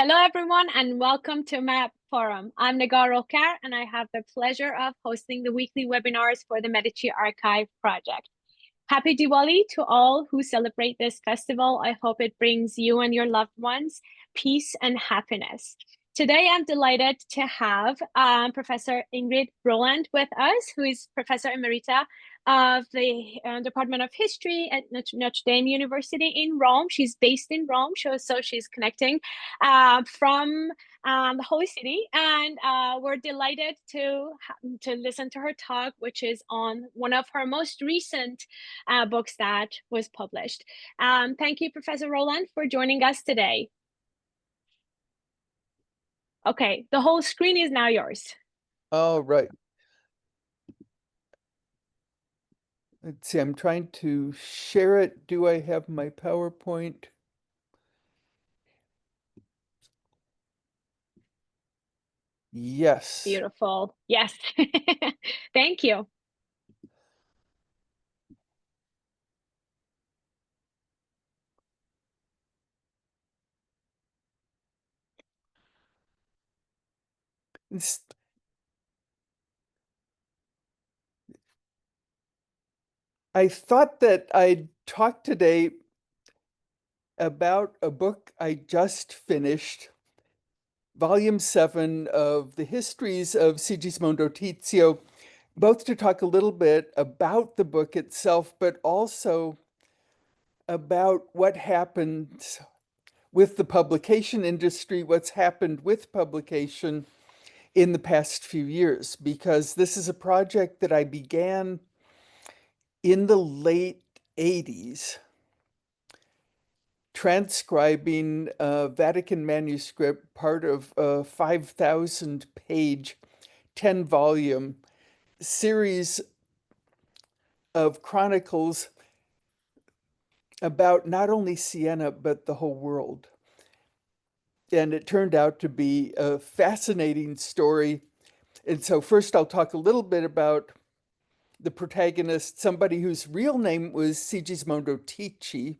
Hello, everyone, and welcome to MAP Forum. I'm Nagar Okar, and I have the pleasure of hosting the weekly webinars for the Medici Archive project. Happy Diwali to all who celebrate this festival. I hope it brings you and your loved ones peace and happiness. Today, I'm delighted to have Professor Ingrid Rowland with us, who is Professor Emerita of the Department of History at Notre Dame University in Rome. She's based in Rome, so she's connecting from the Holy City, and we're delighted to listen to her talk, which is on one of her most recent books that was published. Thank you, Professor Rowland, for joining us today. Okay, the whole screen is now yours. All right. Let's see, I'm trying to share it. Do I have my PowerPoint? Yes. Beautiful. Yes. Thank you. I thought that I'd talk today about a book I just finished, Volume 7 of the Histories of Sigismondo Tizio, both to talk a little bit about the book itself, but also about what happened with the publication industry, what's happened with publication in the past few years, because this is a project that I began in the late 80s, transcribing a Vatican manuscript, part of a 5,000-page, 10-volume series of chronicles about not only Siena, but the whole world. And it turned out to be a fascinating story. And so first I'll talk a little bit about the protagonist, somebody whose real name was Sigismondo Tizio,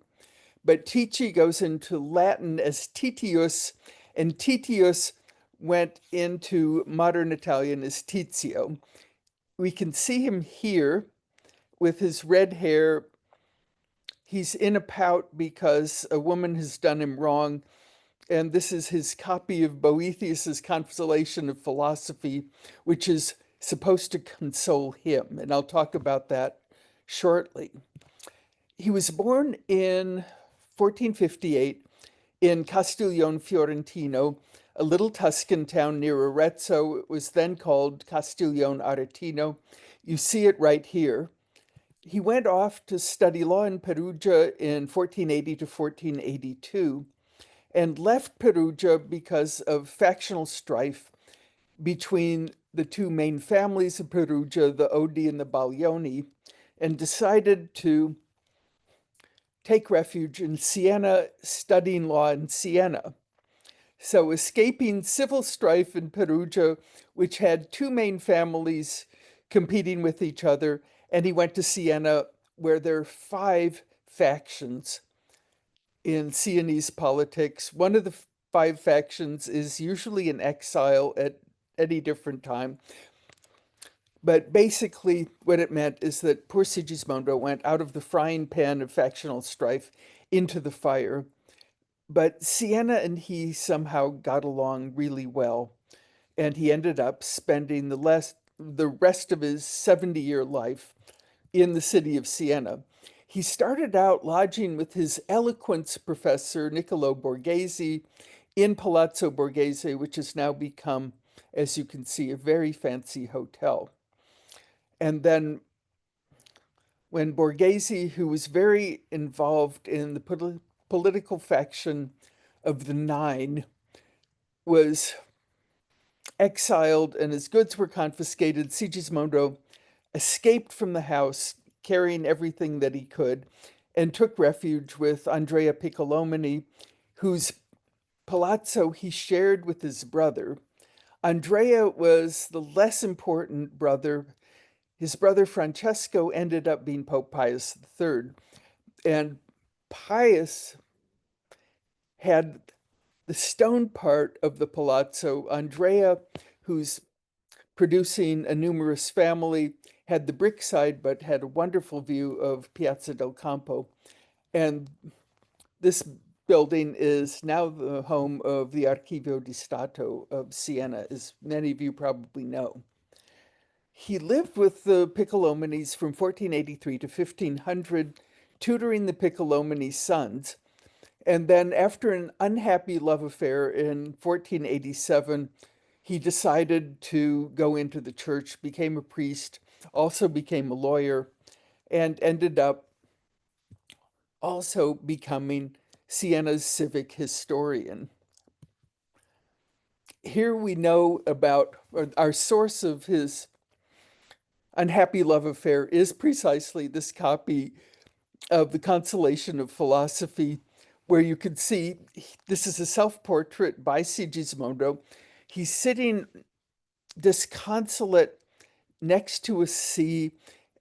but Tizio goes into Latin as Titius, and Titius went into modern Italian as Tizio. We can see him here with his red hair. He's in a pout because a woman has done him wrong, and this is his copy of Boethius's Consolation of Philosophy, which is supposed to console him, and I'll talk about that shortly. He was born in 1458 in Castiglione Fiorentino, a little Tuscan town near Arezzo. It was then called Castiglione Aretino. You see it right here. He went off to study law in Perugia in 1480 to 1482 and left Perugia because of factional strife between the two main families of Perugia, the Odi and the Baglioni, and decided to take refuge in Siena, studying law in Siena. So escaping civil strife in Perugia, which had two main families competing with each other, and he went to Siena, where there are 5 factions in Sienese politics. One of the 5 factions is usually in exile at any different time. But basically, what it meant is that poor Sigismondo went out of the frying pan of factional strife into the fire. But Siena and he somehow got along really well, and he ended up spending the rest of his 70-year life in the city of Siena. He started out lodging with his eloquence professor, Niccolo Borghese, in Palazzo Borghese, which has now become, as you can see, a very fancy hotel. And then when Borghese, who was very involved in the political faction of the Nine, was exiled and his goods were confiscated, Sigismondo escaped from the house, carrying everything that he could, and took refuge with Andrea Piccolomini, whose palazzo he shared with his brother. Andrea was the less important brother. His brother Francesco ended up being Pope Pius III. And Pius had the stone part of the palazzo, Andrea, who's producing a numerous family, had the brick side, but had a wonderful view of Piazza del Campo. And this building is now the home of the Archivio di Stato of Siena, as many of you probably know. He lived with the Piccolominis from 1483 to 1500, tutoring the Piccolomini sons. And then after an unhappy love affair in 1487, he decided to go into the church, became a priest, also became a lawyer, and ended up also becoming Siena's civic historian. Here we know about our source of his unhappy love affair is precisely this copy of The Consolation of Philosophy, where you can see this is a self-portrait by Sigismondo. He's sitting disconsolate next to a sea,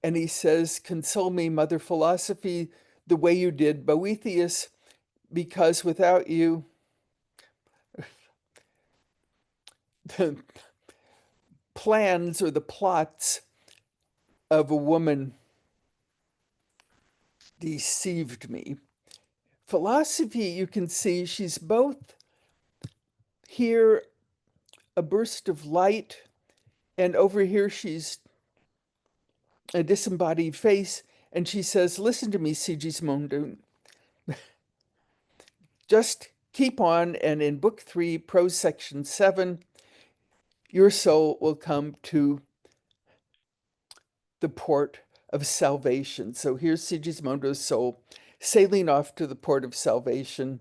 and he says, "Console me, Mother Philosophy, the way you did Boethius, because without you, the plans or the plots of a woman deceived me." Philosophy, you can see she's both here a burst of light, and over here she's a disembodied face, and she says, "Listen to me, Sigismondo. Just keep on, and in book 3, prose section 7, your soul will come to the port of salvation." So here's Sigismondo's soul sailing off to the port of salvation.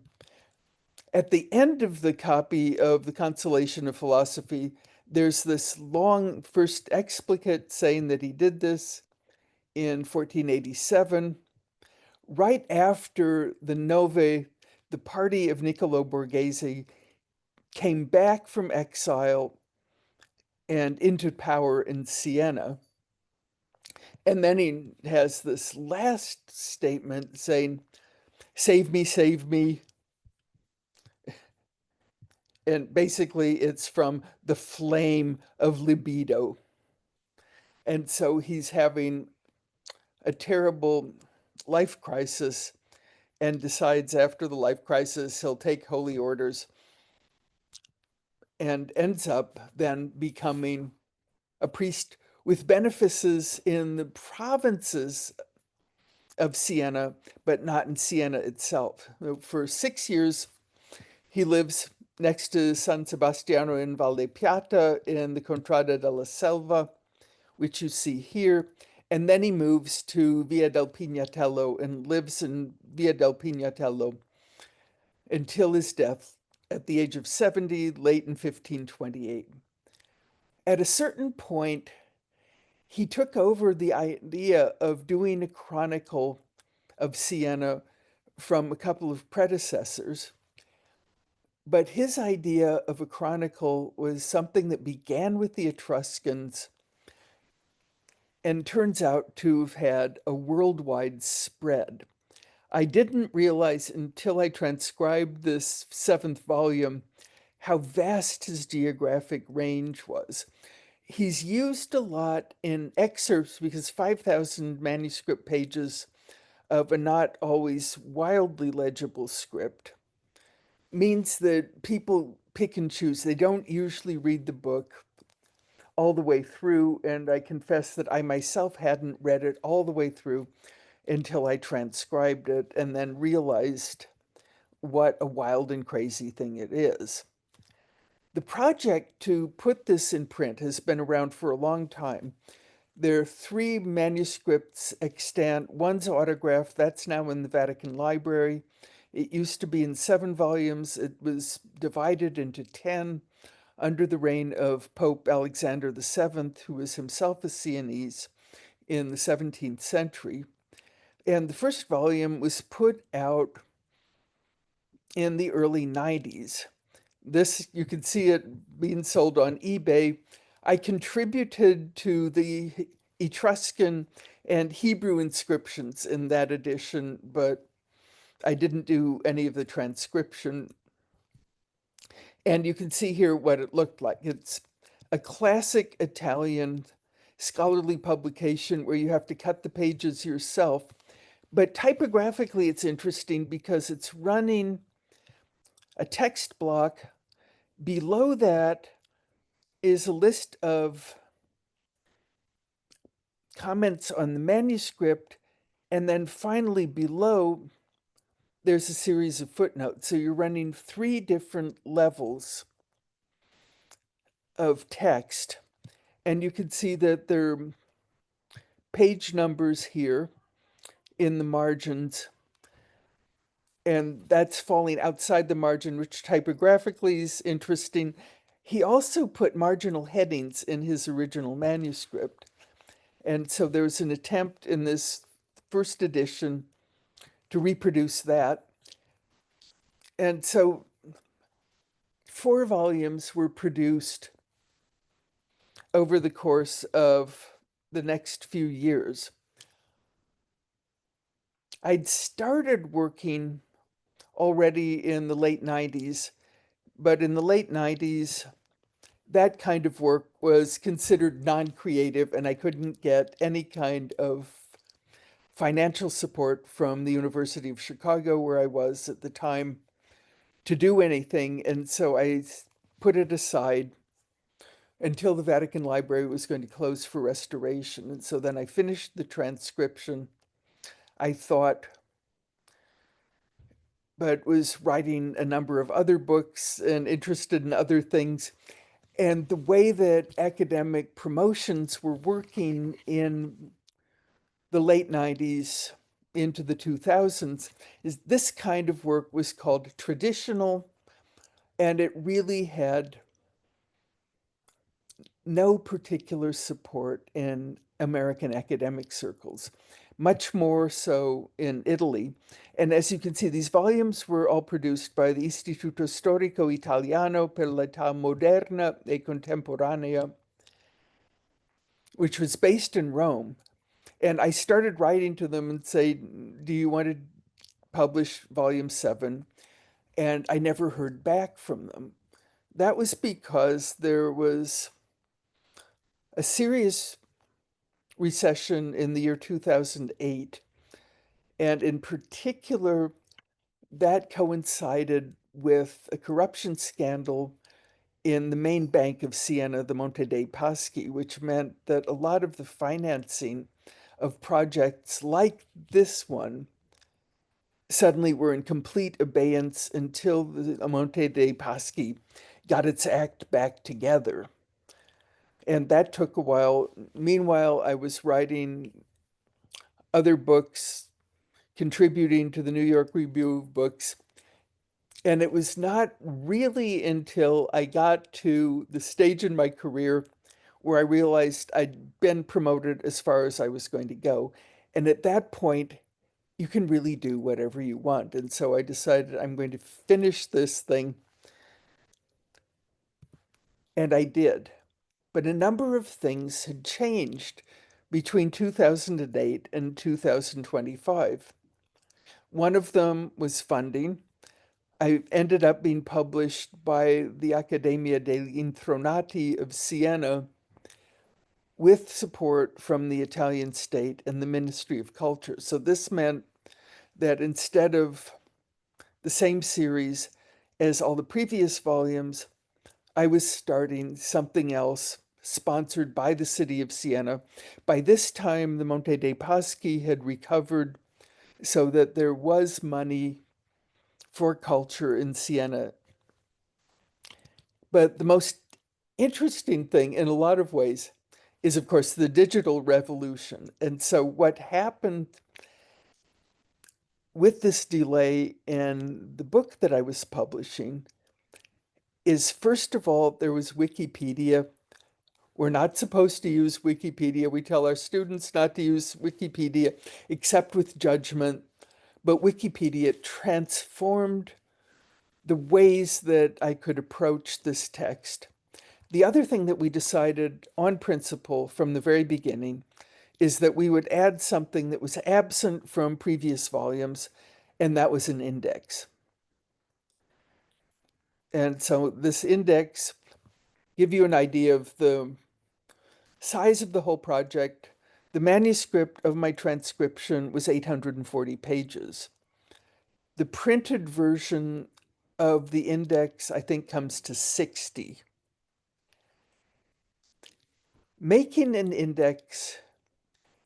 At the end of the copy of The Consolation of Philosophy, there's this long first explicate saying that he did this in 1487. Right after the Nove, the party of Niccolo Borghese came back from exile and into power in Siena. And then he has this last statement saying, "Save me, save me." And basically it's from the flame of libido. And so he's having a terrible life crisis and decides after the life crisis he'll take holy orders, and ends up then becoming a priest with benefices in the provinces of Siena, but not in Siena itself. For 6 years, he lives next to San Sebastiano in Val di Piata in the Contrada della Selva, which you see here. And then he moves to Via del Pignatello and lives in Via del Pignatello until his death at the age of 70, late in 1528. At a certain point, he took over the idea of doing a chronicle of Siena from a couple of predecessors. But his idea of a chronicle was something that began with the Etruscans and turns out to have had a worldwide spread. I didn't realize until I transcribed this 7th volume how vast his geographic range was. He's used a lot in excerpts because 5,000 manuscript pages of a not always wildly legible script means that people pick and choose. They don't usually read the book all the way through, and I confess that I myself hadn't read it all the way through until I transcribed it and then realized what a wild and crazy thing it is. The project to put this in print has been around for a long time. There are 3 manuscripts extant. One's autographed, that's now in the Vatican Library. It used to be in 7 volumes. It was divided into 10 under the reign of Pope Alexander VII, who was himself a Sienese in the 17th century. And the first volume was put out in the early 90s. This, you can see it being sold on eBay. I contributed to the Etruscan and Hebrew inscriptions in that edition, but I didn't do any of the transcription. And you can see here what it looked like. It's a classic Italian scholarly publication where you have to cut the pages yourself. But typographically, it's interesting because it's running a text block. Below that is a list of comments on the manuscript. And then finally below, there's a series of footnotes. So you're running 3 different levels of text. And you can see that there are page numbers here in the margins. And that's falling outside the margin, which typographically is interesting. He also put marginal headings in his original manuscript. And so there was an attempt in this first edition to reproduce that. And so 4 volumes were produced over the course of the next few years. I'd started working already in the late 90s, but in the late 90s, that kind of work was considered non-creative, and I couldn't get any kind of financial support from the University of Chicago, where I was at the time, to do anything. And so I put it aside until the Vatican Library was going to close for restoration. And so then I finished the transcription. I thought, but was writing a number of other books and interested in other things. And the way that academic promotions were working in the late 90s into the 2000s is this kind of work was called traditional, and it really had no particular support in American academic circles, much more so in Italy. And as you can see, these volumes were all produced by the Istituto Storico Italiano per l'Età Moderna e Contemporanea, which was based in Rome. And I started writing to them and say, do you want to publish volume 7? And I never heard back from them. That was because there was a serious recession in the year 2008. And in particular, that coincided with a corruption scandal in the main bank of Siena, the Monte dei Paschi, which meant that a lot of the financing of projects like this one suddenly were in complete abeyance until the Monte dei Paschi got its act back together. And that took a while. Meanwhile, I was writing other books, contributing to the New York Review of Books. And it was not really until I got to the stage in my career where I realized I'd been promoted as far as I was going to go. And at that point, you can really do whatever you want. And so I decided I'm going to finish this thing. And I did. But a number of things had changed between 2008 and 2025. One of them was funding. I ended up being published by the Accademia degli Intronati of Siena with support from the Italian state and the Ministry of Culture. So this meant that instead of the same series as all the previous volumes, I was starting something else sponsored by the city of Siena. By this time, the Monte dei Paschi had recovered so that there was money for culture in Siena. But the most interesting thing in a lot of ways is, of course, the digital revolution. And so what happened with this delay in the book that I was publishing is, first of all, there was Wikipedia. We're not supposed to use Wikipedia. We tell our students not to use Wikipedia except with judgment. But Wikipedia transformed the ways that I could approach this text. The other thing that we decided on principle from the very beginning is that we would add something that was absent from previous volumes, and that was an index. And so this index give you an idea of the size of the whole project. The manuscript of my transcription was 840 pages. The printed version of the index, I think, comes to 60. Making an index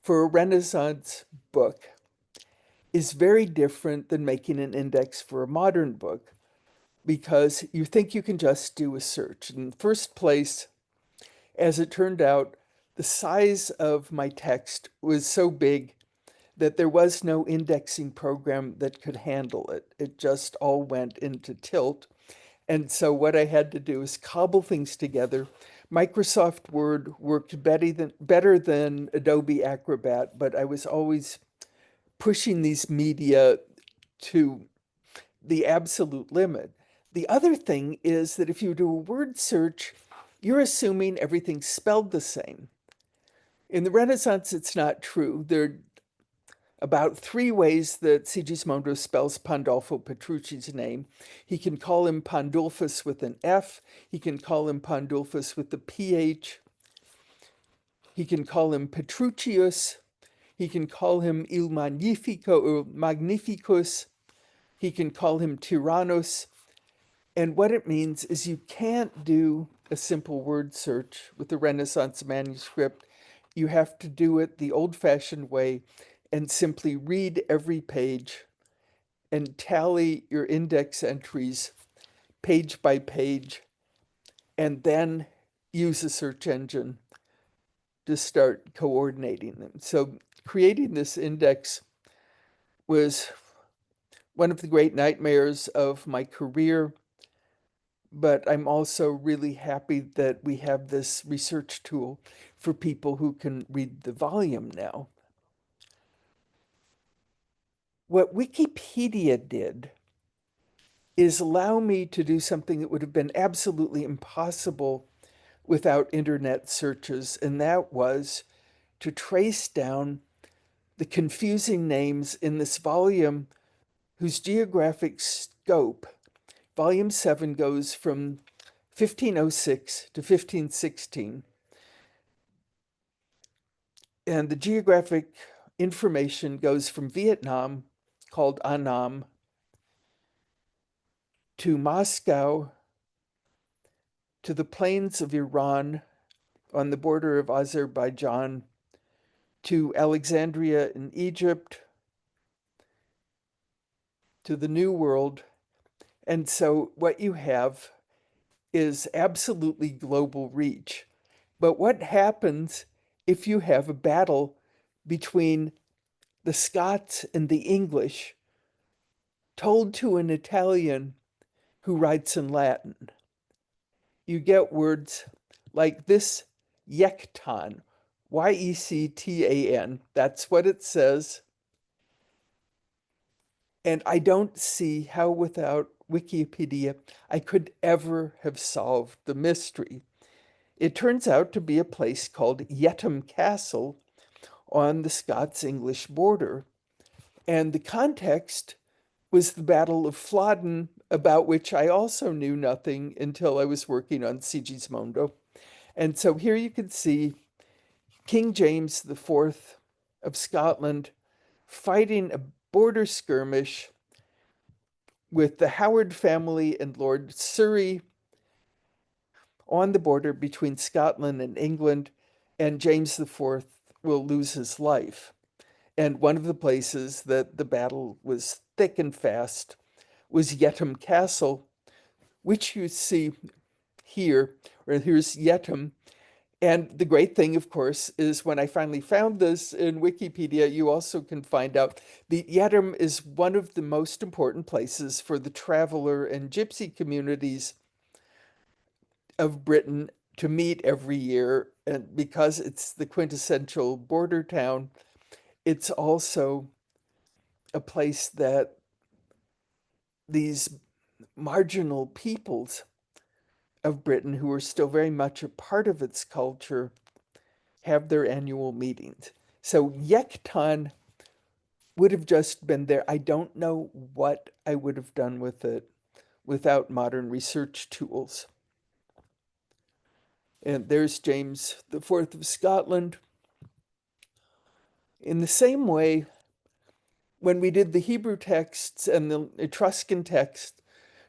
for a Renaissance book is very different than making an index for a modern book, because you think you can just do a search. In the first place, as it turned out, the size of my text was so big that there was no indexing program that could handle it. It just all went into tilt. And so what I had to do is cobble things together. Microsoft Word worked better than Adobe Acrobat, but I was always pushing these media to the absolute limit. The other thing is that if you do a word search, you're assuming everything's spelled the same. In the Renaissance, it's not true. There are about 3 ways that Sigismondo spells Pandolfo Petrucci's name. He can call him Pandulfus with an F. He can call him Pandulfus with the PH. He can call him Petruccius. He can call him Il Magnifico or Magnificus. He can call him Tyrannus. And what it means is you can't do a simple word search with the Renaissance manuscript. You have to do it the old-fashioned way and simply read every page and tally your index entries page by page, and then use a search engine to start coordinating them. So creating this index was one of the great nightmares of my career, but I'm also really happy that we have this research tool for people who can read the volume now. What Wikipedia did is allow me to do something that would have been absolutely impossible without internet searches, and that was to trace down the confusing names in this volume whose geographic scope, volume 7, goes from 1506 to 1516. And the geographic information goes from Vietnam, called Annam, to Moscow, to the plains of Iran on the border of Azerbaijan, to Alexandria in Egypt, to the New World. And so what you have is absolutely global reach. But what happens if you have a battle between the Scots and the English told to an Italian who writes in Latin? You get words like this Yectan, Yectan, that's what it says. And I don't see how without Wikipedia I could ever have solved the mystery. It turns out to be a place called Yetham Castle on the Scots-English border. And the context was the Battle of Flodden, about which I also knew nothing until I was working on Sigismondo. And so here you can see King James IV of Scotland fighting a border skirmish with the Howard family and Lord Surrey on the border between Scotland and England, and James IV will lose his life. And one of the places that the battle was thick and fast was Yetham Castle, which you see here, or here's Yetham. And the great thing, of course, is when I finally found this in Wikipedia, you also can find out the Yetham is one of the most important places for the traveler and gypsy communities of Britain to meet every year. And because it's the quintessential border town, it's also a place that these marginal peoples of Britain, who are still very much a part of its culture, have their annual meetings. So Yectan would have just been there. I don't know what I would have done with it without modern research tools. And there's James IV of Scotland. In the same way, when we did the Hebrew texts and the Etruscan text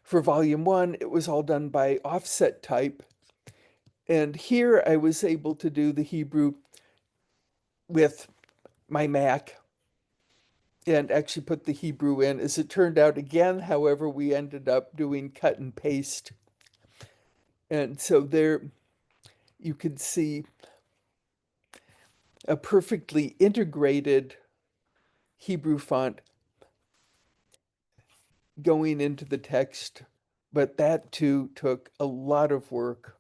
for volume 1, it was all done by offset type. And here I was able to do the Hebrew with my Mac and actually put the Hebrew in. As it turned out, again, however, we ended up doing cut and paste. And so there you can see a perfectly integrated Hebrew font going into the text, but that too took a lot of work.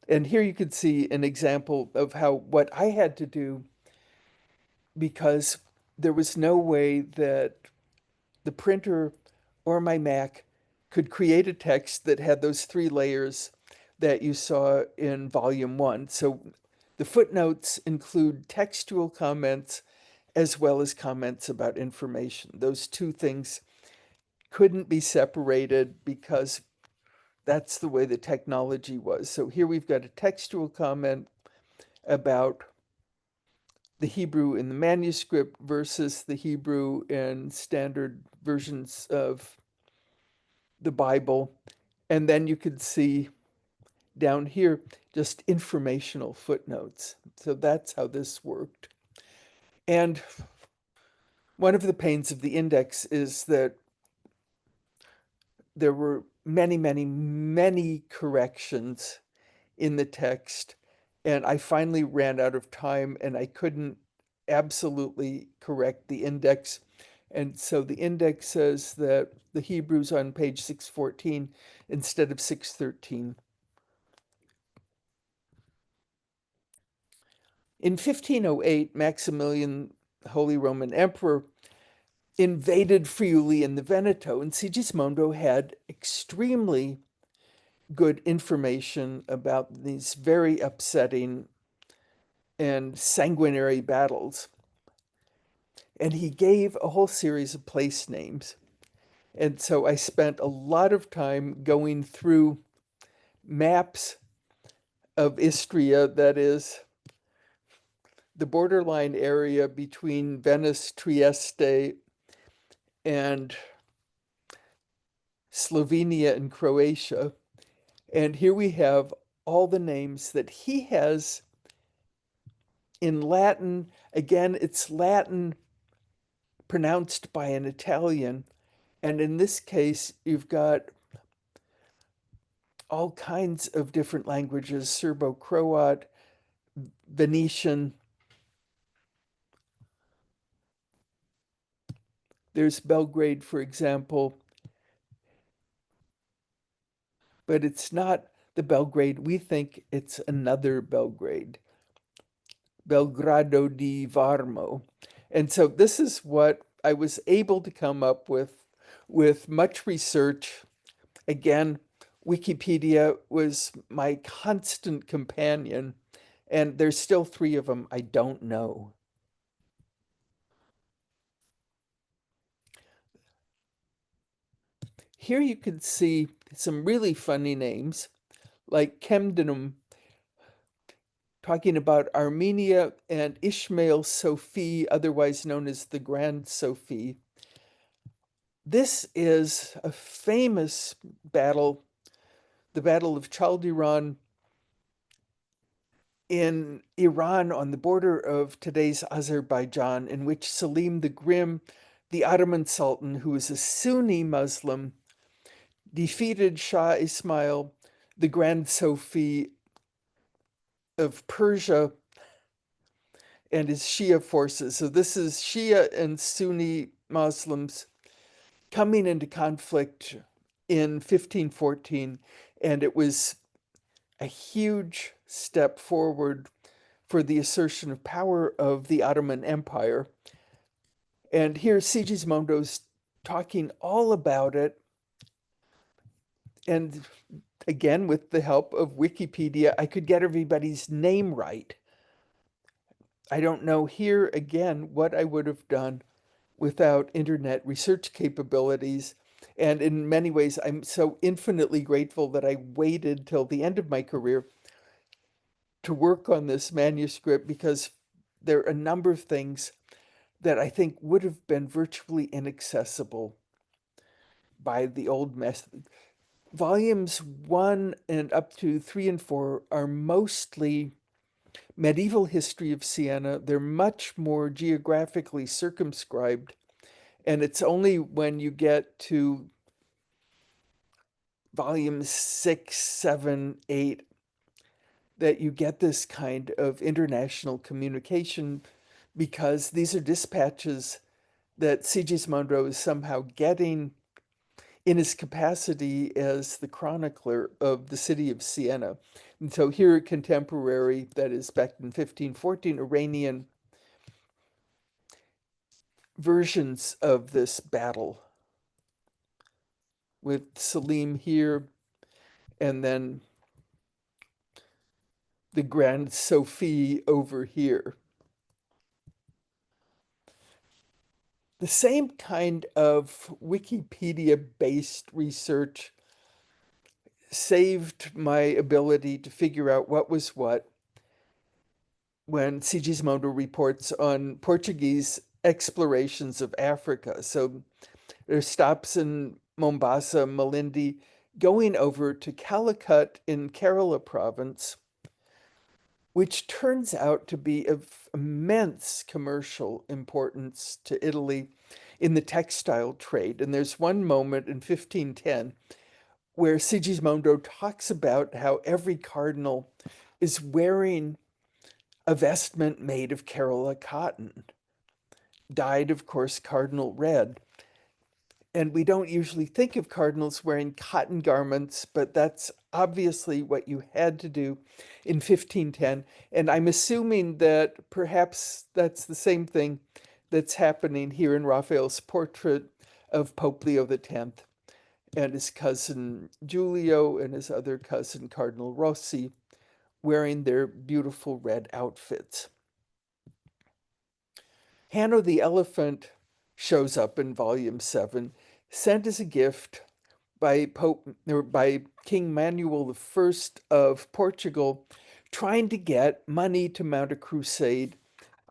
And here you can see an example of what I had to do, because there was no way that the printer or my Mac could create a text that had those 3 layers that you saw in volume 1. So the footnotes include textual comments as well as comments about information. Those 2 things couldn't be separated because that's the way the technology was. So here we've got a textual comment about the Hebrew in the manuscript versus the Hebrew in standard versions of the Bible. And then you could see down here just informational footnotes. So that's how this worked. And one of the pains of the index is that there were many, many, many corrections in the text. And I finally ran out of time and I couldn't absolutely correct the index. And so the index says that the Hebrew's on page 614 instead of 613. In 1508, Maximilian, Holy Roman Emperor, invaded Friuli in the Veneto, and Sigismondo had extremely good information about these very upsetting and sanguinary battles. And he gave a whole series of place names. And so I spent a lot of time going through maps of Istria, that is, the borderline area between Venice, Trieste, and Slovenia and Croatia. And here we have all the names that he has in Latin. Again, it's Latin pronounced by an Italian. And in this case, you've got all kinds of different languages, Serbo-Croat, Venetian. There's Belgrade, for example. But it's not the Belgrade. We think it's another Belgrade, Belgrado di Varmo. And so this is what I was able to come up with much research. Again, Wikipedia was my constant companion, and there's still 3 of them I don't know. Here you can see some really funny names, like Chemdenum, talking about Armenia, and Ishmael Sophie, otherwise known as the Grand Sophie. This is a famous battle, the Battle of Chaldiran in Iran on the border of today's Azerbaijan, in which Selim the Grim, the Ottoman Sultan, who was a Sunni Muslim, defeated Shah Ismail, the Grand Sophie of Persia, and his Shia forces. So this is Shia and Sunni Muslims coming into conflict in 1514, and it was a huge step forward for the assertion of power of the Ottoman Empire. And here Sigismondo's talking all about it. And again, with the help of Wikipedia, I could get everybody's name right. I don't know here again what I would have done without internet research capabilities. And in many ways, I'm so infinitely grateful that I waited till the end of my career to work on this manuscript, because there are a number of things that I think would have been virtually inaccessible by the old method. Volumes 1 and up to 3 and 4 are mostly medieval history of Siena. They're much more geographically circumscribed, and it's only when you get to volumes 6, 7, 8 that you get this kind of international communication, because these are dispatches that Sigismondo is somehow getting in his capacity as the chronicler of the city of Siena. And so here, contemporary, that is back in 1514, Iranian versions of this battle, with Selim here, and then the Grand Sophie over here. The same kind of Wikipedia-based research saved my ability to figure out what was what when Sigismondo reports on Portuguese explorations of Africa. So there's stops in Mombasa, Malindi, going over to Calicut in Kerala province, which turns out to be of immense commercial importance to Italy in the textile trade. And there's one moment in 1510 where Sigismondo talks about how every cardinal is wearing a vestment made of Kerala cotton, dyed, of course, cardinal red. And we don't usually think of cardinals wearing cotton garments, but that's obviously what you had to do in 1510. And I'm assuming that perhaps that's the same thing that's happening here in Raphael's portrait of Pope Leo X and his cousin Giulio and his other cousin Cardinal Rossi, wearing their beautiful red outfits. Hanno the elephant shows up in volume 7, sent as a gift by King Manuel I of Portugal, trying to get money to mount a crusade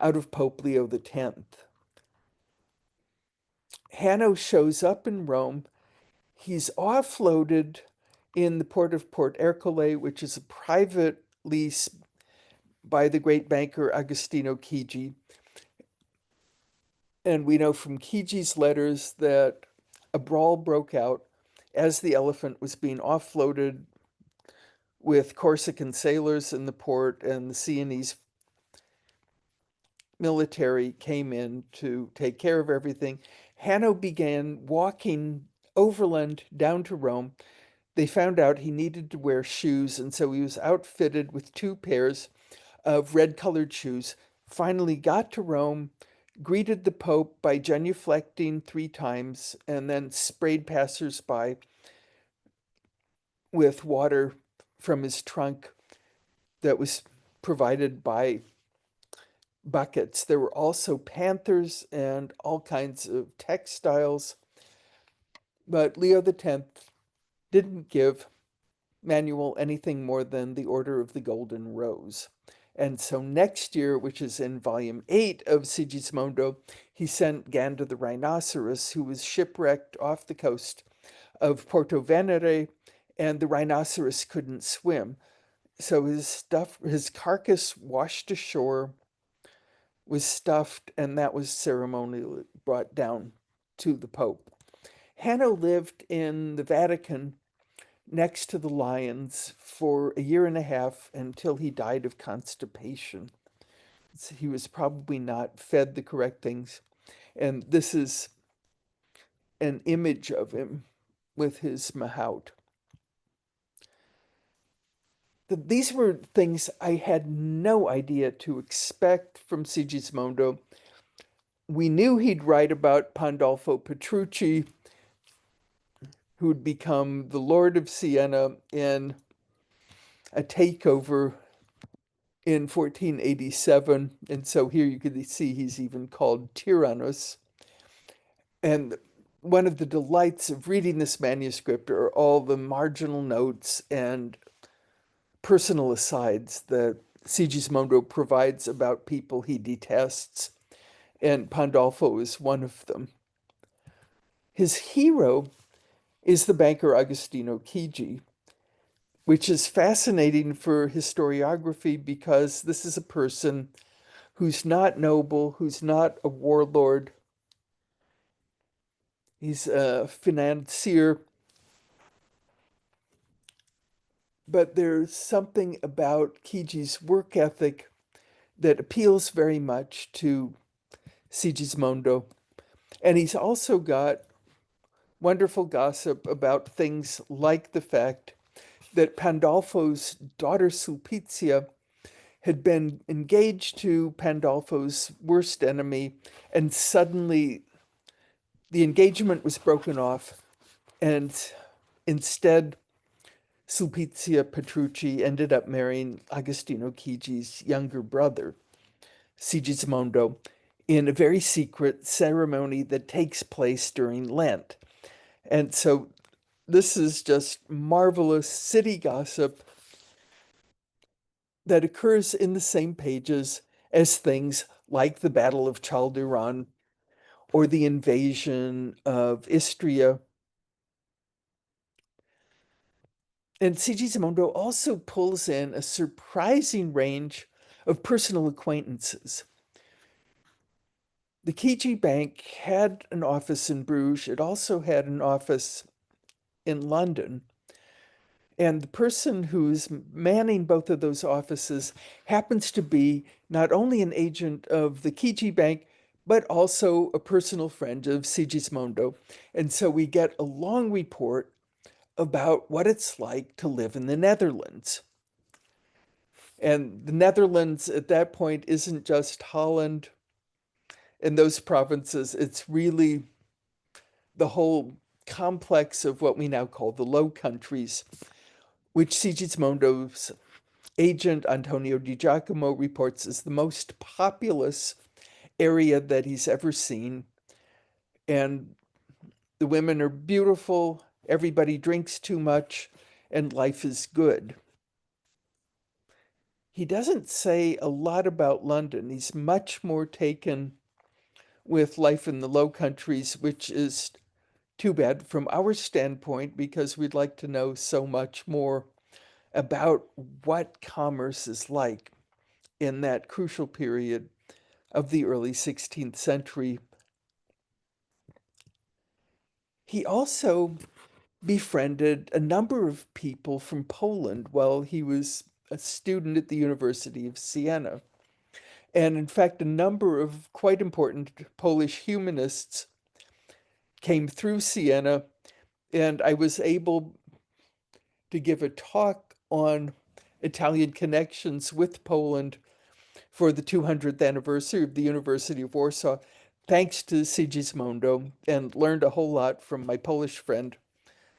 out of Pope Leo X. Hanno shows up in Rome. He's offloaded in the port of Port Ercole, which is a private lease by the great banker Agostino Chigi. And we know from Chigi's letters that a brawl broke out as the elephant was being offloaded, with Corsican sailors in the port, and the Sienese military came in to take care of everything. Hanno began walking overland down to Rome. They found out he needed to wear shoes, and so he was outfitted with 2 pairs of red-colored shoes, finally got to Rome, greeted the Pope by genuflecting 3 times, and then sprayed passers-by with water from his trunk that was provided by buckets. There were also panthers and all kinds of textiles. But Leo X didn't give Manuel anything more than the Order of the Golden Rose. And so next year, which is in volume 8 of Sigismondo, he sent Gander the rhinoceros, who was shipwrecked off the coast of Porto Venere, and the rhinoceros couldn't swim. So his carcass washed ashore, was stuffed, and that was ceremonially brought down to the Pope. Hanno lived in the Vatican next to the lions for a year and a half until he died of constipation. So he was probably not fed the correct things. And this is an image of him with his mahout. These were things I had no idea to expect from Sigismondo. We knew he'd write about Pandolfo Petrucci, who'd become the Lord of Siena in a takeover in 1487. And so here you can see he's even called Tyrannus. And one of the delights of reading this manuscript are all the marginal notes and personal asides that Sigismondo provides about people he detests, and Pandolfo is one of them. His hero is the banker Agostino Chigi, which is fascinating for historiography because this is a person who's not noble, who's not a warlord. He's a financier. But there's something about Chigi's work ethic that appeals very much to Sigismondo. And he's also got wonderful gossip about things like the fact that Pandolfo's daughter Sulpicia had been engaged to Pandolfo's worst enemy, and suddenly the engagement was broken off, and instead Sulpicia Petrucci ended up marrying Agostino Chigi's younger brother, Sigismondo, in a very secret ceremony that takes place during Lent. And so this is just marvelous city gossip that occurs in the same pages as things like the Battle of Chaldiran or the invasion of Istria. And Sigismondo also pulls in a surprising range of personal acquaintances. The Chigi Bank had an office in Bruges. It also had an office in London. And the person who's manning both of those offices happens to be not only an agent of the Chigi Bank, but also a personal friend of Sigismondo. And so we get a long report about what it's like to live in the Netherlands. And the Netherlands at that point isn't just Holland and those provinces, it's really the whole complex of what we now call the Low Countries, which Sigismondo's agent Antonio Di Giacomo reports as the most populous area that he's ever seen. And the women are beautiful, everybody drinks too much, and life is good. He doesn't say a lot about London. He's much more taken with life in the Low Countries, which is too bad from our standpoint because we'd like to know so much more about what commerce is like in that crucial period of the early 16th century. He also befriended a number of people from Poland while he was a student at the University of Siena. And in fact, a number of quite important Polish humanists came through Siena, and I was able to give a talk on Italian connections with Poland for the 200th anniversary of the University of Warsaw, thanks to Sigismondo, and learned a whole lot from my Polish friend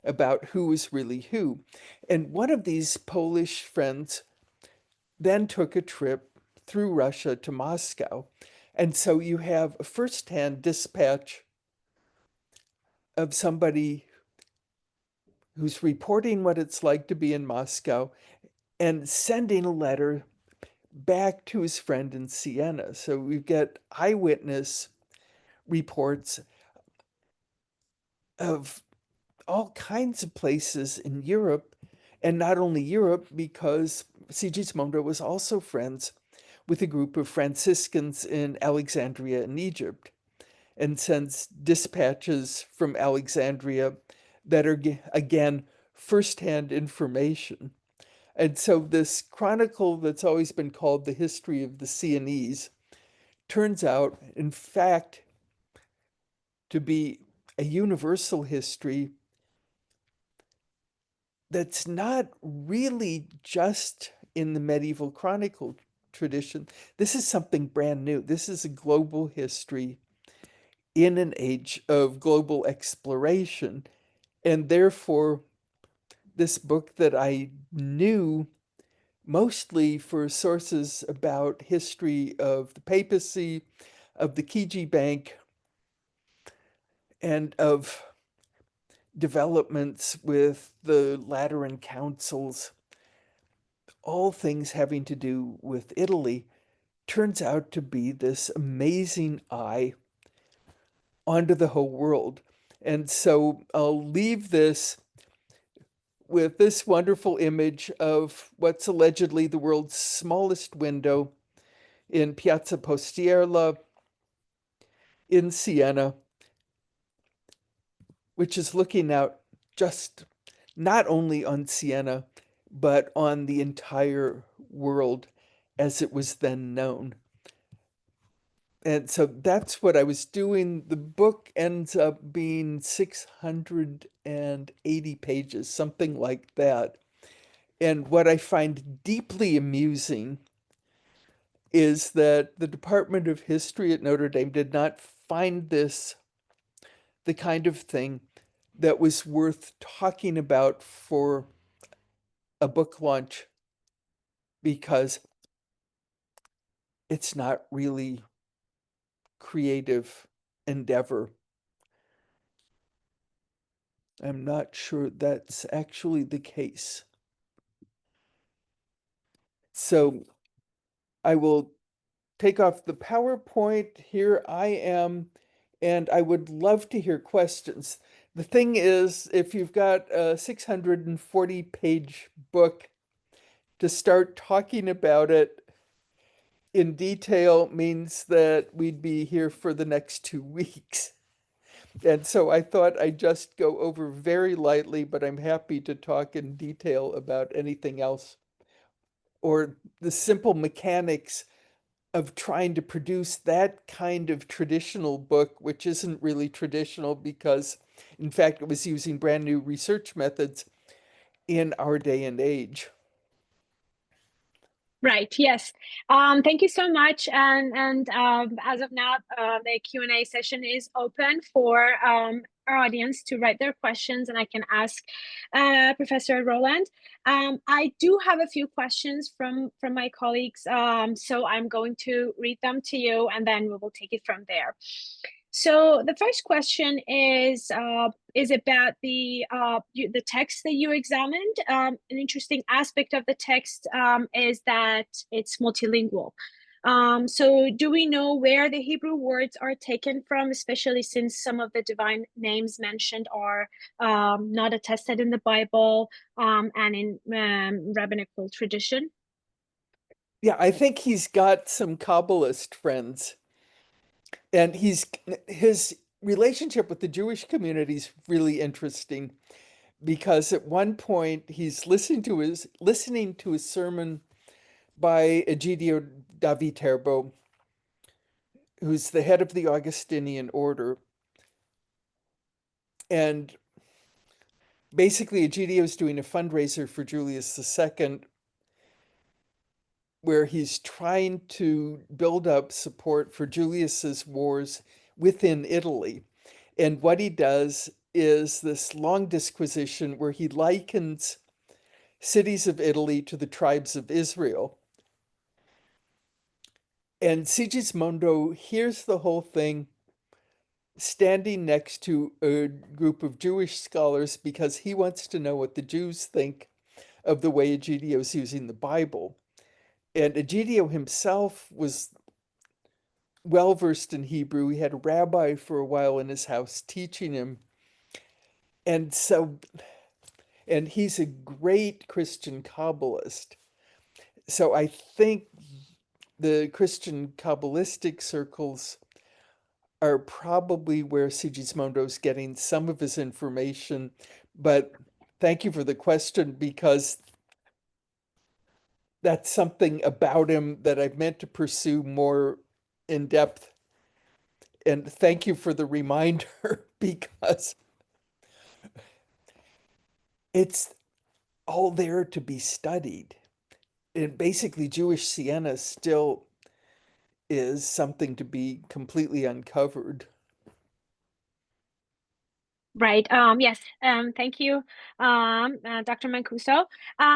about who was really who. And one of these Polish friends then took a trip through Russia to Moscow. And so you have a firsthand dispatch of somebody who's reporting what it's like to be in Moscow and sending a letter back to his friend in Siena. So we get eyewitness reports of all kinds of places in Europe, and not only Europe, because Sigismondo was also friends with a group of Franciscans in Alexandria in Egypt, and sends dispatches from Alexandria that are, again, firsthand information. And so this chronicle that's always been called the history of the Sienese turns out, in fact, to be a universal history that's not really just in the medieval chronicle tradition. This is something brand new. This is a global history in an age of global exploration. And therefore, this book that I knew mostly for sources about history of the papacy, of the Chigi Bank, and of developments with the Lateran councils, all things having to do with Italy, turns out to be this amazing eye onto the whole world. And so I'll leave this with this wonderful image of what's allegedly the world's smallest window in Piazza Postierla in Siena, which is looking out just not only on Siena, but on the entire world as it was then known. And so that's what I was doing. The book ends up being 680 pages, something like that. And what I find deeply amusing is that the Department of History at Notre Dame did not find this the kind of thing that was worth talking about for a book launch, because it's not really creative endeavor. I'm not sure that's actually the case. So I will take off the PowerPoint. Here I am, and I would love to hear questions. The thing is, if you've got a 640-page book, to start talking about it in detail means that we'd be here for the next 2 weeks. And so I thought I'd just go over very lightly, but I'm happy to talk in detail about anything else, or the simple mechanics of trying to produce that kind of traditional book, which isn't really traditional because, in fact, it was using brand new research methods in our day and age. Right. Yes. Thank you so much. And as of now, the Q&A session is open for our audience to write their questions, and I can ask Professor Rowland. I do have a few questions from my colleagues, so I'm going to read them to you, and then we will take it from there. So the first question is about the text that you examined. An interesting aspect of the text is that it's multilingual. So do we know where the Hebrew words are taken from, especially since some of the divine names mentioned are not attested in the Bible and in rabbinical tradition? Yeah, I think he's got some Kabbalist friends, and his relationship with the Jewish community is really interesting, because at one point he's listening to his sermon by Egidio da Viterbo, who's the head of the Augustinian order. And basically, Egidio is doing a fundraiser for Julius II, where he's trying to build up support for Julius's wars within Italy. And what he does is this long disquisition where he likens cities of Italy to the tribes of Israel. And Sigismondo hears the whole thing standing next to a group of Jewish scholars because he wants to know what the Jews think of the way Egidio's using the Bible. And Egidio himself was well versed in Hebrew. He had a rabbi for a while in his house teaching him. And he's a great Christian Kabbalist. So I think the Christian Kabbalistic circles are probably where Sigismondo's getting some of his information. But thank you for the question, because that's something about him that I've meant to pursue more in depth. And thank you for the reminder, because it's all there to be studied. And basically, Jewish Siena still is something to be completely uncovered. Right. Yes. Thank you, Dr. Mancuso.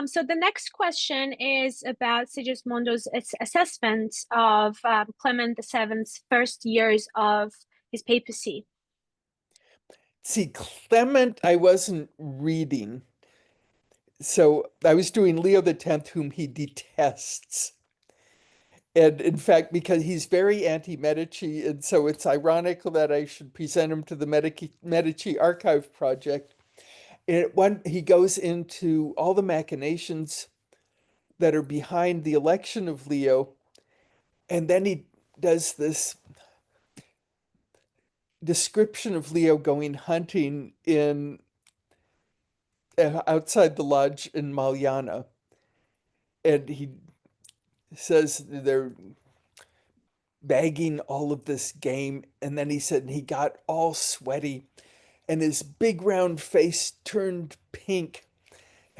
So the next question is about Sigismondo's assessment of Clement VII's first years of his papacy. See, Clement, I wasn't reading. So I was doing Leo X, whom he detests. And in fact, because he's very anti-Medici, and so it's ironical that I should present him to the Medici Archive Project. And he goes into all the machinations that are behind the election of Leo, and then he does this description of Leo going hunting in outside the lodge in Maliana, and he says they're bagging all of this game, and then he said he got all sweaty, and his big round face turned pink,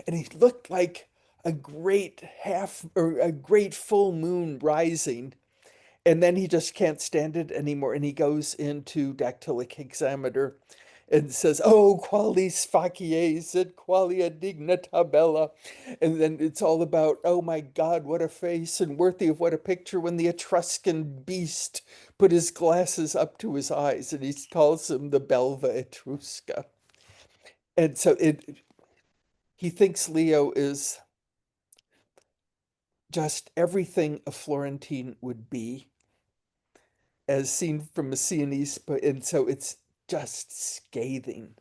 and he looked like a great half or a great full moon rising. And then he just can't stand it anymore. And he goes into dactylic hexameter and says, "Oh, qualis facies et qualia dignata bella." And then it's all about, oh my God, what a face, and worthy of what a picture, when the Etruscan beast put his glasses up to his eyes, and he calls him the Belva Etrusca. And so he thinks Leo is just everything a Florentine would be, as seen from a Sienese, and so it's just scathing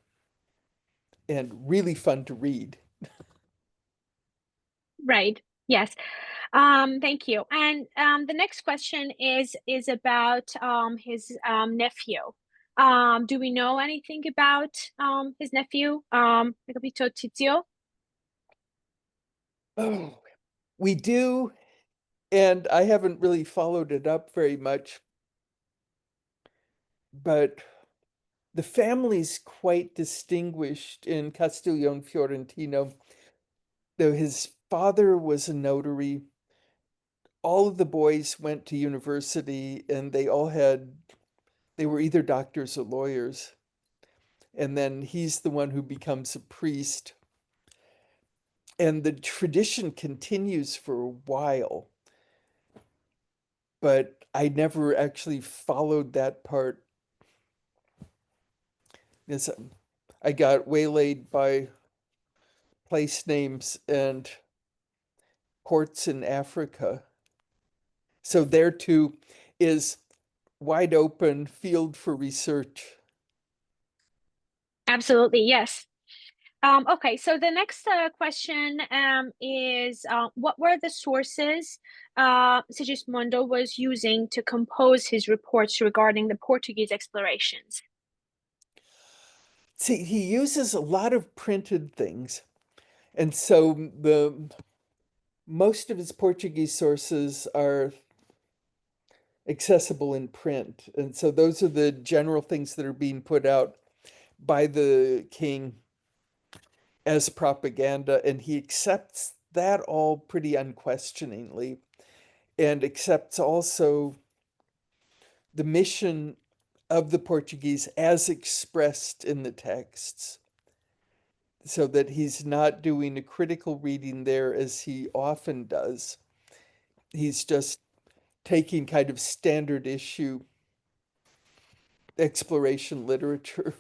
and really fun to read. Right. Yes. Thank you. And the next question is about his nephew. Do we know anything about his nephew, Agostino Tizio? Oh, we do, and I haven't really followed it up very much, but the family's quite distinguished in Castiglione Fiorentino. Though his father was a notary, all of the boys went to university, and they were either doctors or lawyers. And then he's the one who becomes a priest. And the tradition continues for a while, but I never actually followed that part. Yes, I got waylaid by place names and ports in Africa. So there too is wide open field for research. Absolutely, yes. Okay, so the next question is what were the sources Sigismondo was using to compose his reports regarding the Portuguese explorations? See, he uses a lot of printed things. And so the most of his Portuguese sources are accessible in print. And so those are the general things that are being put out by the king as propaganda, and he accepts that all pretty unquestioningly, and accepts also the mission of the Portuguese as expressed in the texts, so that he's not doing a critical reading there as he often does. He's just taking kind of standard issue exploration literature.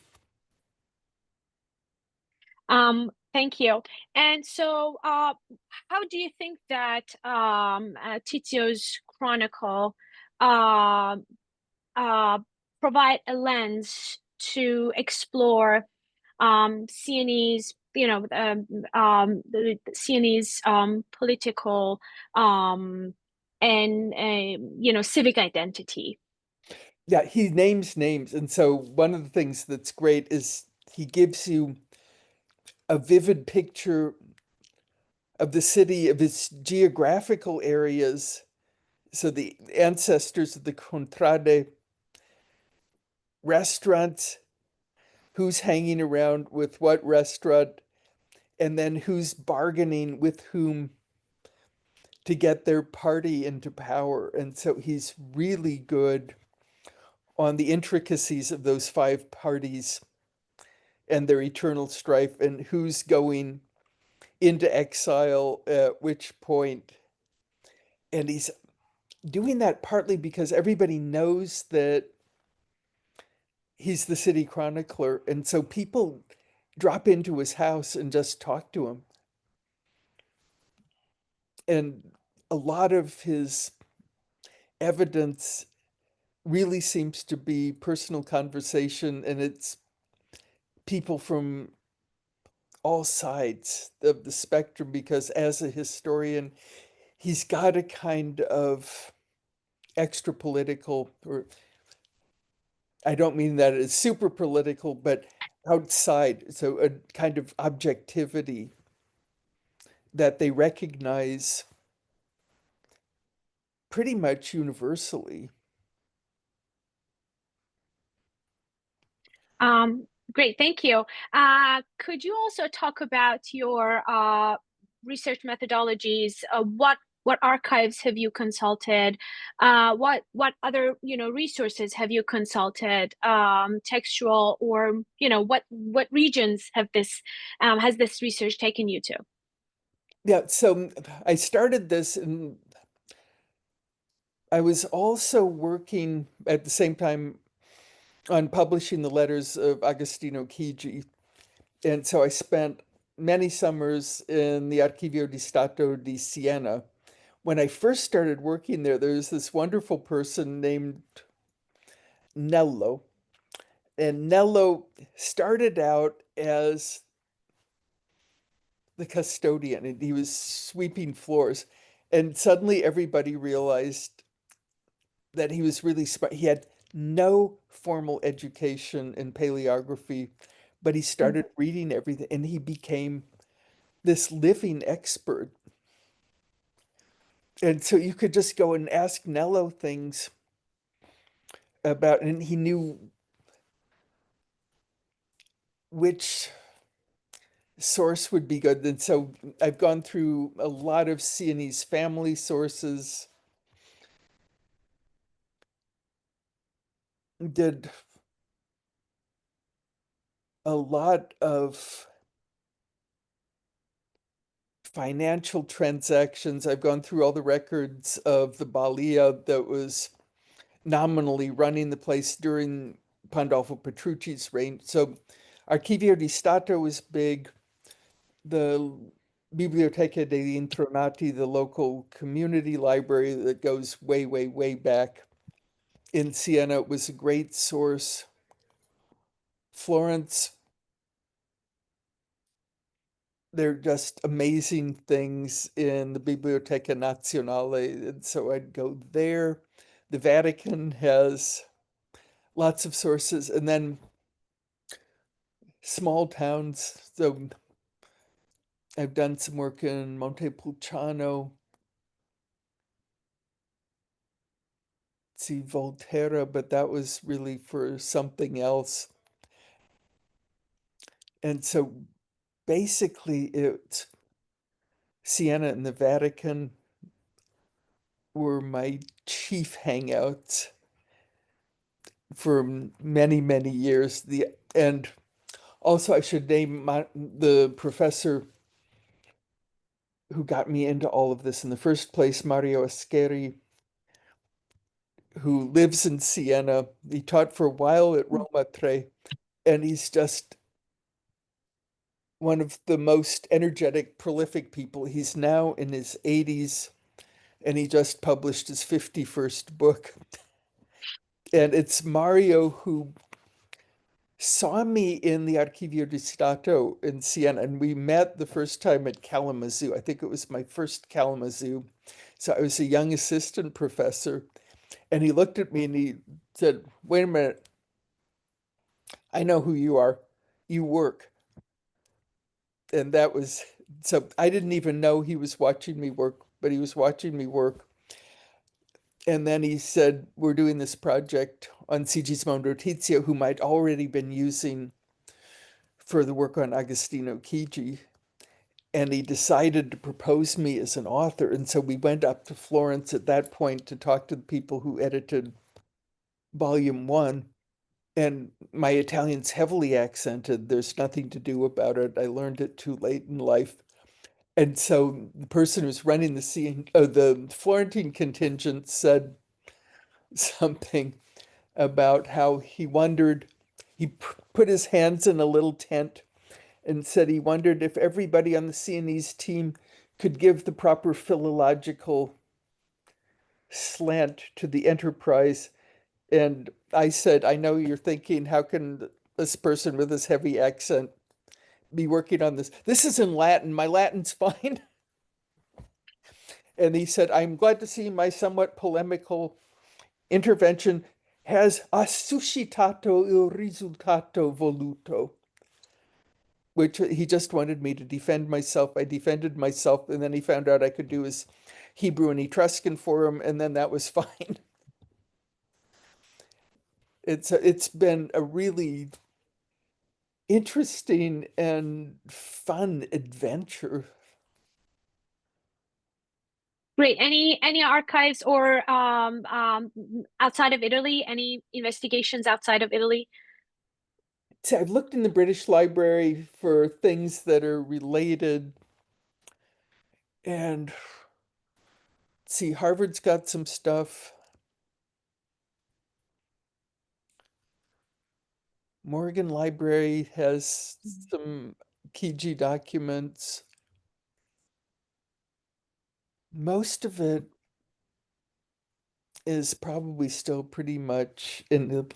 Thank you. And so, how do you think that Tizio's chronicle uh, uh, provide a lens to explore Sienese, the Sienese political and civic identity? Yeah, he names names. And so one of the things that's great is he gives you a vivid picture of the city, of its geographical areas. So the ancestors of the Contrade, restaurants, who's hanging around with what restaurant, and then who's bargaining with whom to get their party into power. And so he's really good on the intricacies of those five parties and their eternal strife, and who's going into exile at which point. And he's doing that partly because everybody knows that he's the city chronicler, and so people drop into his house and just talk to him. And a lot of his evidence really seems to be personal conversation, and it's people from all sides of the spectrum, because as a historian, he's got a kind of extra political, or I don't mean that it's super political, but outside, so a kind of objectivity that they recognize pretty much universally. Great, thank you. Could you also talk about your research methodologies? What archives have you consulted? What other resources have you consulted? Textual, or what regions have this has this research taken you to? Yeah, so I started this, and I was also working at the same time on publishing the letters of Agostino Chigi. And so I spent many summers in the Archivio di Stato di Siena. When I first started working there, there was this wonderful person named Nello. And Nello started out as the custodian, and he was sweeping floors. And suddenly everybody realized that he was really smart. He had no formal education in paleography, but he started reading everything, and he became this living expert. And so you could just go and ask Nello things about, and he knew which source would be good. And so I've gone through a lot of Sienese family sources, did a lot of financial transactions. I've gone through all the records of the Balia that was nominally running the place during Pandolfo Petrucci's reign. So Archivio di Stato was big. The Biblioteca degli Intronati, the local community library that goes way, way, way back in Siena, was a great source. Florence, they're just amazing things in the Biblioteca Nazionale, and so I'd go there. The Vatican has lots of sources, and then small towns. So I've done some work in Montepulciano, see Volterra, but that was really for something else. And so basically it's Siena and the Vatican were my chief hangouts for many, many years. And also I should name the professor who got me into all of this in the first place, Mario Escheri, who lives in Siena. He taught for a while at Roma Tre, and he's just one of the most energetic, prolific people. He's now in his 80s, and he just published his 51st book. And it's Mario who saw me in the Archivio di Stato in Siena, and we met the first time at Kalamazoo. I think it was my first Kalamazoo. So I was a young assistant professor, and he looked at me and he said, "Wait a minute, I know who you are. You work." And that was, so I didn't even know he was watching me work, but he was watching me work. And then he said, "We're doing this project on Sigismondo Tizio, whom I'd already been using for the work on Agostino Chigi." And he decided to propose me as an author. And so we went up to Florence at that point to talk to the people who edited Volume 1. And my Italian's heavily accented. There's nothing to do about it. I learned it too late in life. And so the person who's running the Florentine contingent said something about how he wondered he put his hands in a little tent and said he wondered if everybody on the Sienese team could give the proper philological slant to the enterprise. And I said, I know you're thinking, how can this person with this heavy accent be working on this? This is in Latin. My Latin's fine. And he said, I'm glad to see my somewhat polemical intervention has suscitato il risultato voluto, which he just wanted me to defend myself. I defended myself, and then he found out I could do his Hebrew and Etruscan for him, and then that was fine. It's been a really interesting and fun adventure. Great. Any archives or outside of Italy? Any investigations outside of Italy? So I've looked in the British Library for things that are related, and see, Harvard's got some stuff. Morgan Library has some Chigi documents. Most of it is probably still pretty much in the.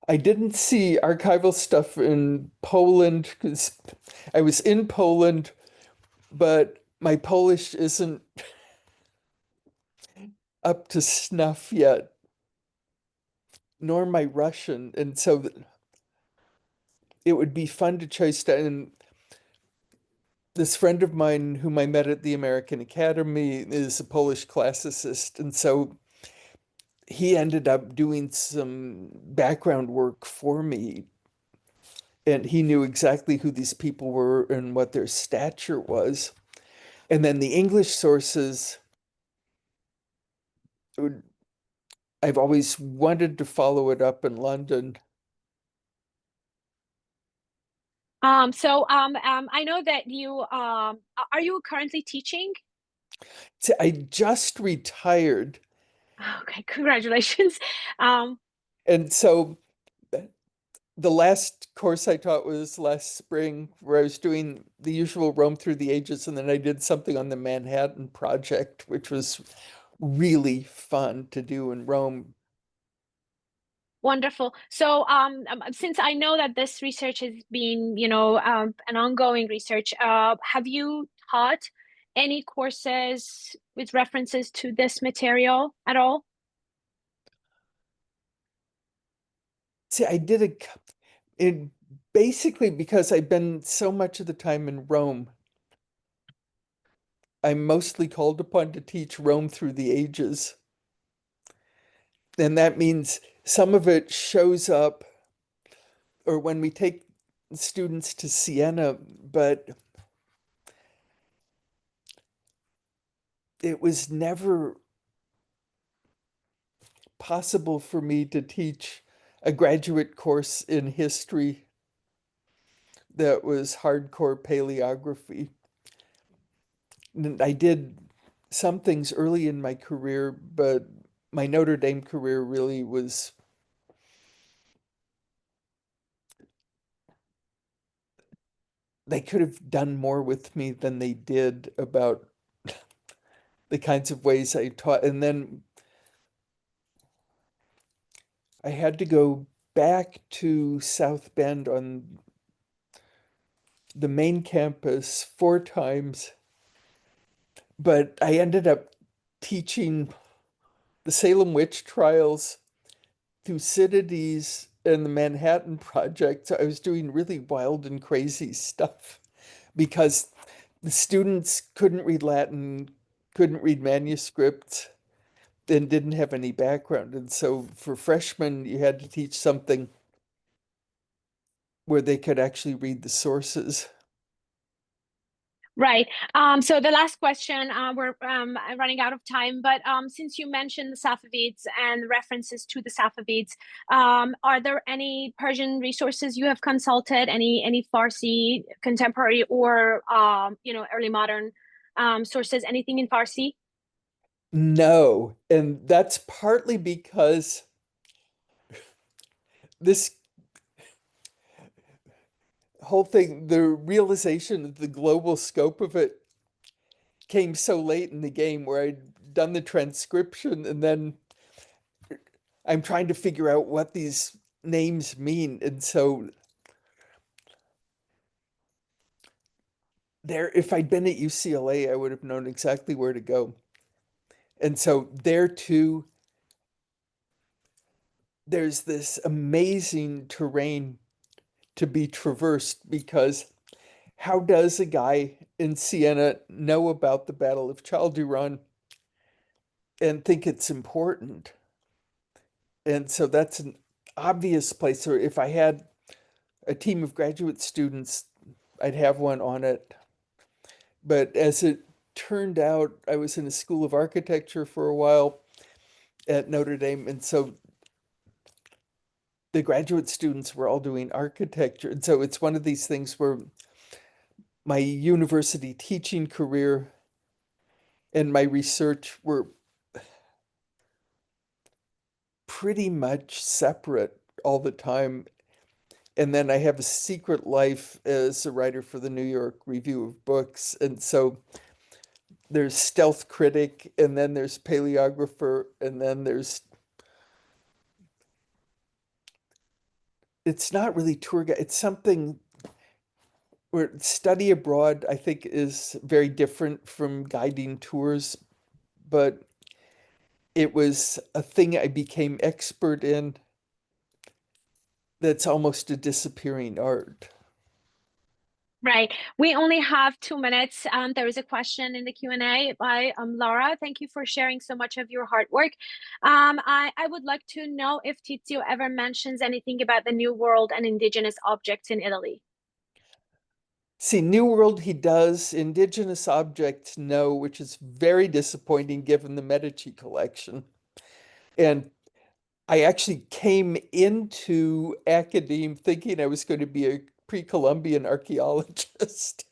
I didn't see archival stuff in Poland because I was in Poland, but my Polish isn't up to snuff yet, nor my Russian. And so it would be fun to chase down. This friend of mine whom I met at the American Academy is a Polish classicist. And so he ended up doing some background work for me. And he knew exactly who these people were and what their stature was. And then the English sources, I've always wanted to follow it up in London. I know that you are you currently teaching? So I just retired. Okay, congratulations. Um, And so the last course I taught was last spring, where I was doing the usual roam through the ages, and then I did something on the Manhattan Project, which was really fun to do in Rome. Wonderful. Since I know that this research has been, an ongoing research, have you taught any courses with references to this material at all? See, I did it basically because I've been so much of the time in Rome. I'm mostly called upon to teach Rome through the ages. And that means some of it shows up, or when we take students to Siena, but it was never possible for me to teach a graduate course in history that was hardcore paleography. And I did some things early in my career, but my Notre Dame career really was. They could have done more with me than they did about the kinds of ways I taught. And then I had to go back to South Bend on the main campus 4 times, but I ended up teaching the Salem witch trials, Thucydides, and the Manhattan Project. So I was doing really wild and crazy stuff because the students couldn't read Latin, couldn't read manuscripts, and didn't have any background. And so for freshmen, you had to teach something where they could actually read the sources. Right. So the last question, we're running out of time, but since you mentioned the Safavids and references to the Safavids, are there any Persian resources you have consulted? Any Farsi, contemporary, or early modern sources? Anything in Farsi? No, and that's partly because this whole thing, the realization of the global scope of it came so late in the game where I'd done the transcription and then I'm trying to figure out what these names mean. And so there, if I'd been at UCLA, I would have known exactly where to go. And so there too, there's this amazing terrain to be traversed because how does a guy in Siena know about the Battle of Chaldiran and think it's important? And so that's an obvious place. Or if I had a team of graduate students, I'd have one on it. But as it turned out, I was in a school of architecture for a while at Notre Dame. And so the graduate students were all doing architecture. And so it's one of these things where my university teaching career and my research were pretty much separate all the time. And then I have a secret life as a writer for the New York Review of Books. And so there's stealth critic, and then there's paleographer, and then there's, it's not really tour guide, it's something where study abroad, I think, is very different from guiding tours, but it was a thing I became expert in that's almost a disappearing art. Right. We only have 2 minutes. There is a question in the Q&A by Laura. Thank you for sharing so much of your hard work. I would like to know if Tizio ever mentions anything about the New World and indigenous objects in Italy. See, New World he does, indigenous objects no, which is very disappointing given the Medici collection. And I actually came into academe thinking I was going to be a pre-Columbian archaeologist.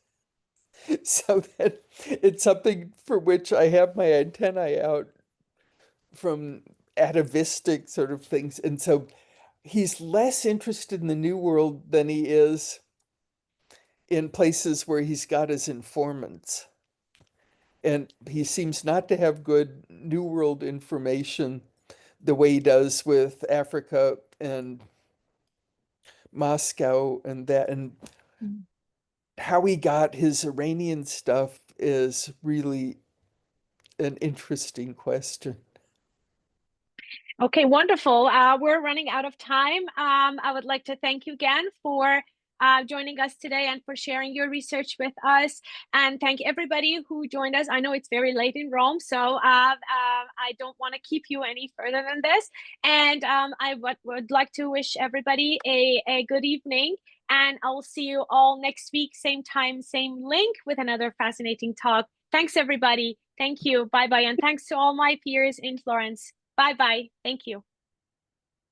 So that it's something for which I have my antennae out from atavistic sort of things. And so he's less interested in the New World than he is in places where he's got his informants. And he seems not to have good New World information the way he does with Africa and Moscow and that. And how he got his Iranian stuff is really an interesting question. Okay, wonderful. We're running out of time. I would like to thank you again for joining us today and for sharing your research with us. And thank everybody who joined us. I know it's very late in Rome, so I don't want to keep you any further than this. And I would like to wish everybody a good evening. And I will see you all next week, same time, same link with another fascinating talk. Thanks, everybody. Thank you. Bye-bye. And thanks to all my peers in Florence. Bye-bye. Thank you.